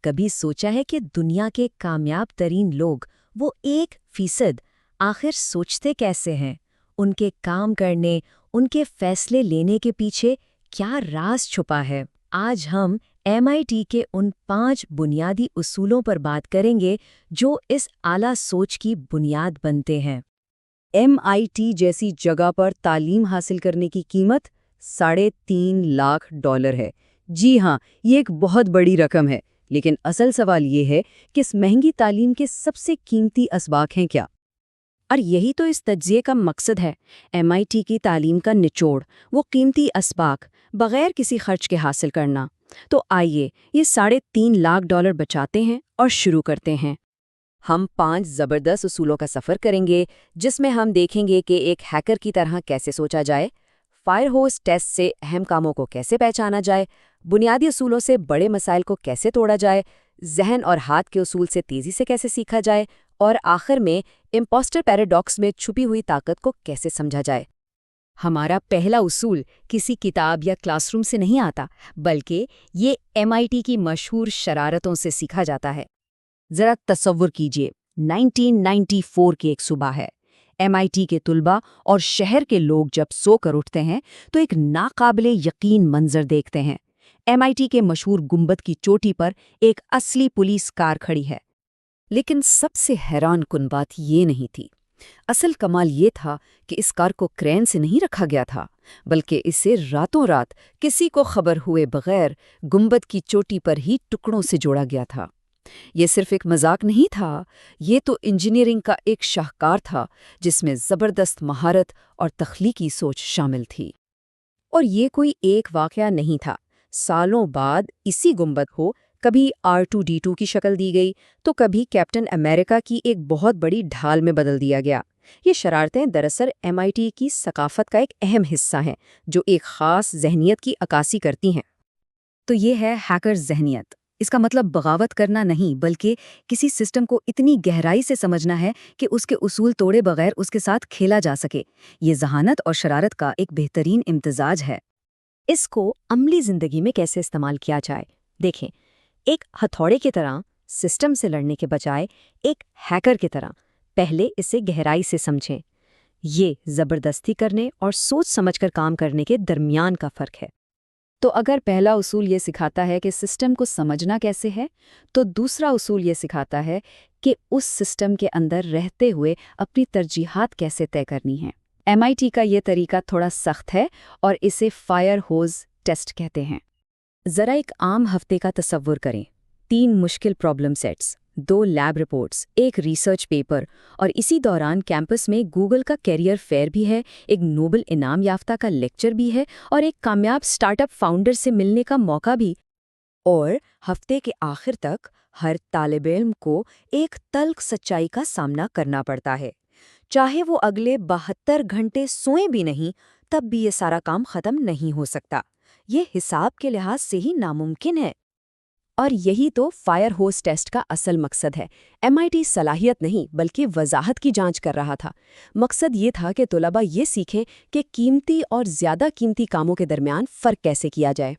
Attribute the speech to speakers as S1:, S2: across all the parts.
S1: کبھی سوچا ہے کہ دنیا کے کامیاب ترین لوگ، وہ 1% آخر سوچتے کیسے ہیں؟ ان کے کام کرنے، ان کے فیصلے لینے کے پیچھے کیا راز چھپا ہے؟ آج ہم MIT کے ان 5 بنیادی اصولوں پر بات کریں گے جو اس اعلیٰ سوچ کی بنیاد بنتے ہیں۔
S2: MIT جیسی جگہ پر تعلیم حاصل کرنے کی قیمت $3.5 لاکھ ہے۔ جی ہاں، یہ ایک بہت بڑی رقم ہے، لیکن اصل سوال یہ ہے کہ اس مہنگی تعلیم کے سب سے قیمتی اسباق ہیں کیا؟
S1: اور یہی تو اس تجزیے کا مقصد ہے۔ MIT کی تعلیم کا نچوڑ، وہ قیمتی اسباق، بغیر کسی خرچ کے حاصل کرنا۔ تو آئیے یہ $3.5 لاکھ بچاتے ہیں اور شروع کرتے ہیں۔
S2: ہم 5 زبردست اصولوں کا سفر کریں گے، جس میں ہم دیکھیں گے کہ ایک ہیکر کی طرح کیسے سوچا جائے، فائر ہوس ٹیسٹ سے اہم کاموں کو کیسے پہچانا جائے، بنیادی اصولوں سے بڑے مسائل کو کیسے توڑا جائے، ذہن اور ہاتھ کے اصول سے تیزی سے کیسے سیکھا جائے، اور آخر میں امپوسٹر پیراڈاکس میں چھپی ہوئی طاقت کو کیسے سمجھا جائے۔
S1: ہمارا پہلا اصول کسی کتاب یا کلاس روم سے نہیں آتا، بلکہ یہ MIT کی مشہور شرارتوں سے سیکھا جاتا ہے۔
S2: ذرا تصور کیجئے، 1994 کی ایک صبح ہے۔ MIT کے طلباء اور شہر کے لوگ جب سو کر اٹھتے ہیں تو ایک ناقابل یقین منظر دیکھتے ہیں۔ MIT کے مشہور گنبد کی چوٹی پر ایک اصلی پولیس کار کھڑی ہے۔ لیکن سب سے حیران کن بات یہ نہیں تھی۔ اصل کمال یہ تھا کہ اس کار کو کرین سے نہیں رکھا گیا تھا، بلکہ اسے راتوں رات کسی کو خبر ہوئے بغیر گنبد کی چوٹی پر ہی ٹکڑوں سے جوڑا گیا تھا۔ یہ صرف ایک مذاق نہیں تھا، یہ تو انجینئرنگ کا ایک شاہکار تھا جس میں زبردست مہارت اور تخلیقی سوچ شامل تھی۔ اور یہ کوئی ایک واقعہ نہیں تھا۔ سالوں بعد اسی گنبد کو کبھی R2-D2 کی شکل دی گئی تو کبھی کیپٹن امریکہ کی ایک بہت بڑی ڈھال میں بدل دیا گیا۔ یہ شرارتیں دراصل MIT کی ثقافت کا ایک اہم حصہ ہیں جو ایک خاص ذہنیت کی عکاسی کرتی ہیں۔
S1: تو یہ ہے ہیکر ذہنیت۔ اس کا مطلب بغاوت کرنا نہیں، بلکہ کسی سسٹم کو اتنی گہرائی سے سمجھنا ہے کہ اس کے اصول توڑے بغیر اس کے ساتھ کھیلا جا سکے۔ یہ ذہانت اور شرارت کا ایک بہترین امتزاج ہے۔ اس کو عملی زندگی میں کیسے استعمال کیا جائے؟ دیکھیں، ایک ہتھوڑے کی طرح سسٹم سے لڑنے کے بجائے ایک ہیکر کی طرح پہلے اسے گہرائی سے سمجھیں۔ یہ زبردستی کرنے اور سوچ سمجھ کر کام کرنے کے درمیان کا فرق ہے۔
S2: تو اگر پہلا اصول یہ سکھاتا ہے کہ سسٹم کو سمجھنا کیسے ہے، تو دوسرا اصول یہ سکھاتا ہے کہ اس سسٹم کے اندر رہتے ہوئے اپنی ترجیحات کیسے طے کرنی ہیں۔ MIT کا یہ طریقہ تھوڑا سخت ہے اور اسے فائر ہوز ٹیسٹ کہتے ہیں۔
S1: ذرا ایک عام ہفتے کا تصور کریں۔ 3 مشکل پرابلم سیٹس، 2 لیب رپورٹس، ایک ریسرچ پیپر، اور اسی دوران کیمپس میں گوگل کا کیریئر فیئر بھی ہے، ایک نوبل انعام یافتہ کا لیکچر بھی ہے، اور ایک کامیاب سٹارٹ اپ فاؤنڈر سے ملنے کا موقع بھی۔
S2: اور ہفتے کے آخر تک ہر طالب علم کو ایک تلخ سچائی کا سامنا کرنا پڑتا ہے۔ چاہے وہ اگلے 72 گھنٹے سوئیں بھی نہیں، تب بھی یہ سارا کام ختم نہیں ہو سکتا۔ یہ حساب کے لحاظ سے ہی ناممکن ہے۔
S1: اور یہی تو فائر ہوس ٹیسٹ کا اصل مقصد ہے۔ MIT صلاحیت نہیں بلکہ وضاحت کی جانچ کر رہا تھا۔ مقصد یہ تھا کہ طلباء یہ سیکھیں کہ قیمتی اور زیادہ قیمتی کاموں کے درمیان فرق کیسے کیا جائے۔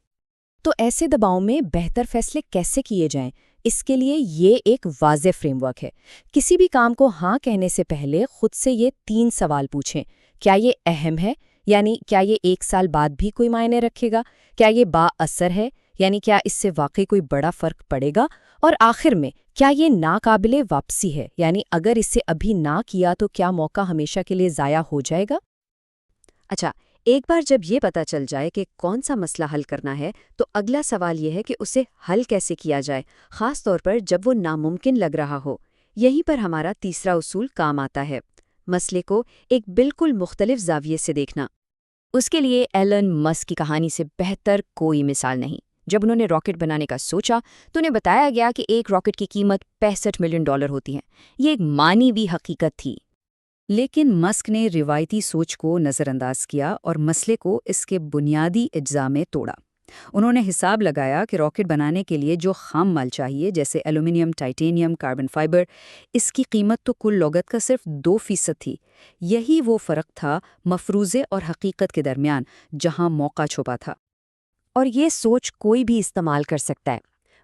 S1: تو ایسے دباؤ میں بہتر فیصلے کیسے کیے جائیں؟ اس کے لیے یہ ایک واضح فریم ورک ہے۔ کسی بھی کام کو ہاں کہنے سے پہلے خود سے یہ 3 سوال پوچھیں۔ کیا یہ اہم ہے؟ یعنی کیا یہ 1 سال بعد بھی کوئی معنی رکھے گا؟ کیا یہ با اثر ہے؟ یعنی کیا اس سے واقعی کوئی بڑا فرق پڑے گا؟ اور آخر میں کیا یہ ناقابل واپسی ہے؟ یعنی اگر اسے ابھی نہ کیا تو کیا موقع ہمیشہ کے لیے ضائع ہو جائے گا؟
S2: اچھا، ایک بار جب یہ پتہ چل جائے کہ کون سا مسئلہ حل کرنا ہے تو اگلا سوال یہ ہے کہ اسے حل کیسے کیا جائے، خاص طور پر جب وہ ناممکن لگ رہا ہو۔ یہیں پر ہمارا تیسرا اصول کام آتا ہے، مسئلے کو ایک بالکل مختلف زاویے سے دیکھنا۔
S1: اس کے لیے ایلن مسک کی کہانی سے بہتر کوئی مثال نہیں۔ جب انہوں نے راکٹ بنانے کا سوچا تو انہیں بتایا گیا کہ ایک راکٹ کی قیمت $65 ملین ہوتی ہے۔ یہ ایک مانی بھی حقیقت تھی۔
S2: لیکن مسک نے روایتی سوچ کو نظر انداز کیا اور مسئلے کو اس کے بنیادی اجزاء میں توڑا۔ انہوں نے حساب لگایا کہ راکٹ بنانے کے لیے جو خام مال چاہیے، جیسے ایلومینیم، ٹائٹینیم، کاربن فائبر، اس کی قیمت تو کل لاگت کا صرف 2% تھی۔ یہی وہ فرق تھا مفروضے اور حقیقت کے درمیان، جہاں موقع چھپا تھا۔
S1: اور یہ سوچ کوئی بھی استعمال کر سکتا ہے۔